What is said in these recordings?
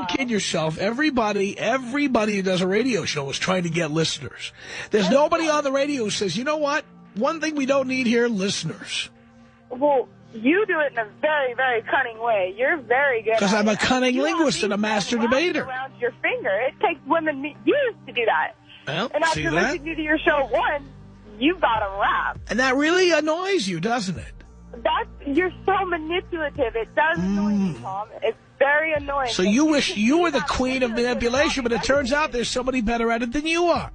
kid yourself. Everybody who does a radio show is trying to get listeners. There's nobody on the radio who says, you know what? One thing we don't need here, listeners. Well, you do it in a very, very cunning way. You're very good. Because I'm a cunning linguist and a master debater. Around your finger. It takes women years to do that. Well, and after listening to your show once, you've got them wrapped. And that really annoys you, doesn't it? You're so manipulative. It does annoy me, Tom. It's very annoying. So you wish you were the queen of manipulation, but it turns out there's somebody better at it than you are.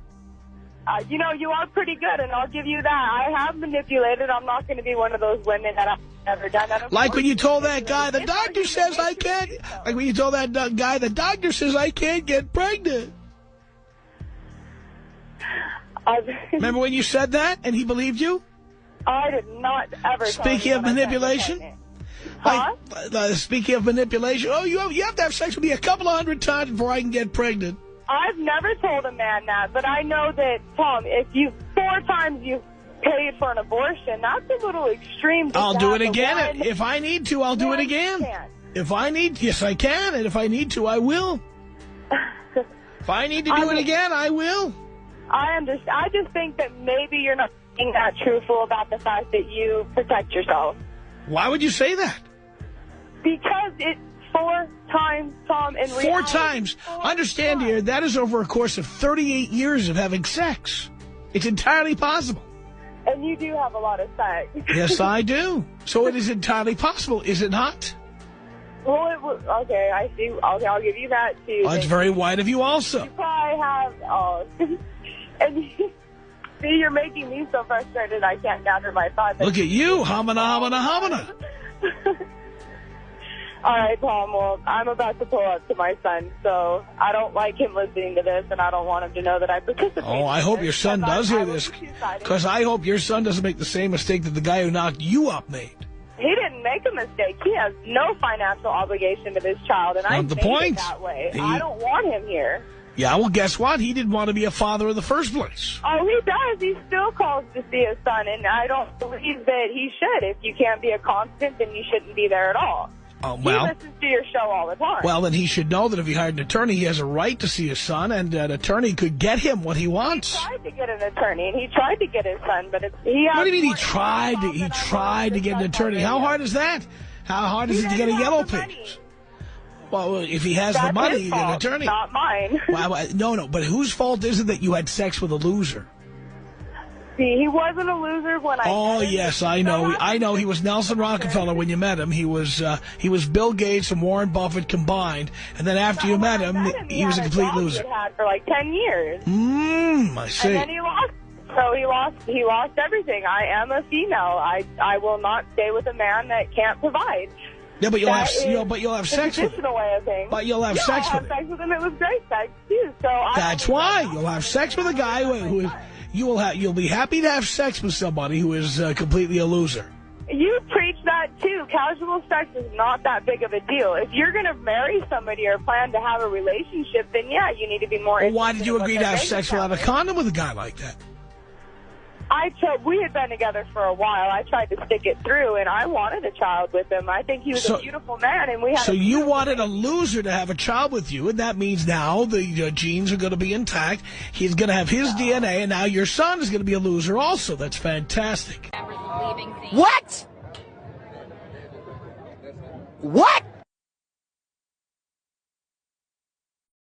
You know, you are pretty good, and I'll give you that. I have manipulated. I'm not going to be one of those women that I've never done that. Like when you told that guy, the doctor says I can't. Like when you told that guy, the doctor says I can't get pregnant. Remember when you said that and he believed you? I did not ever. Speaking of manipulation? Huh? Speaking of manipulation, you have to have sex with me a couple of 100 times before I can get pregnant. I've never told a man that, but I know that, Tom, if 4 times you've paid for an abortion, that's a little extreme. I'll do it again. If I need to, I'll do it again. If I need, yes, I can, and if I need to, I will. If I need to do it again, I will. I understand. I just think that maybe you're not being that truthful about the fact that you protect yourself. Why would you say that? Because it's 4 times, Tom, in reality. 4 times. Understand, dear, that is over a course of 38 years of having sex. It's entirely possible. And you do have a lot of sex. Yes, I do. So it is entirely possible, is it not? Well, okay, I see. Okay, I'll give you that, too. Well, it's very white of you also. You probably have, and see, you're making me so frustrated I can't gather my thoughts. Look at you, homina, homina, homina. All right, Tom, well, I'm about to pull up to my son, so I don't like him listening to this, and I don't want him to know that I participate. Oh, I hope your son does hear this, because I hope your son doesn't make the same mistake that the guy who knocked you up made. He didn't make a mistake. He has no financial obligation to this child, and I made it that way. I don't want him here. Yeah, well, guess what? He didn't want to be a father in the first place. Oh, he does. He still calls to see his son, and I don't believe that he should. If you can't be a constant, then you shouldn't be there at all. Well, he listens to your show all the time. Well, then he should know that if he hired an attorney, he has a right to see his son, and an attorney could get him what he wants. He tried to get an attorney, and he tried to get his son, but he has... What do you mean he tried to? He tried to get an attorney. How hard is that? How hard is it to get a yellow page? Well, if he has the money, you get an attorney. Not mine. Well, no, but whose fault is it that you had sex with a loser? See, he wasn't a loser when I met him. Yes, I know. I know he was Nelson Rockefeller when you met him. He was Bill Gates and Warren Buffett combined. And then after you met him, he was a complete loser. He had for like 10 years. I see. And then he lost. So he lost everything. I am a female. I will not stay with a man that can't provide. Yeah, but you'll have sex with him. Way of things. But you'll have sex with him. I had sex with him. It was great sex too. So that's why you'll have sex with a guy who is. You'll be happy to have sex with somebody who is completely a loser. You preach that too. Casual sex is not that big of a deal. If you're going to marry somebody or plan to have a relationship, then yeah, you need to be more. Well, why did you agree to have sex without a condom with a guy like that? We had been together for a while. I tried to stick it through, and I wanted a child with him. I think he was a beautiful man, and we had. So you wanted a loser to have a child with you, and that means now the genes are going to be intact. He's going to have his DNA, and now your son is going to be a loser also. That's fantastic. What? What?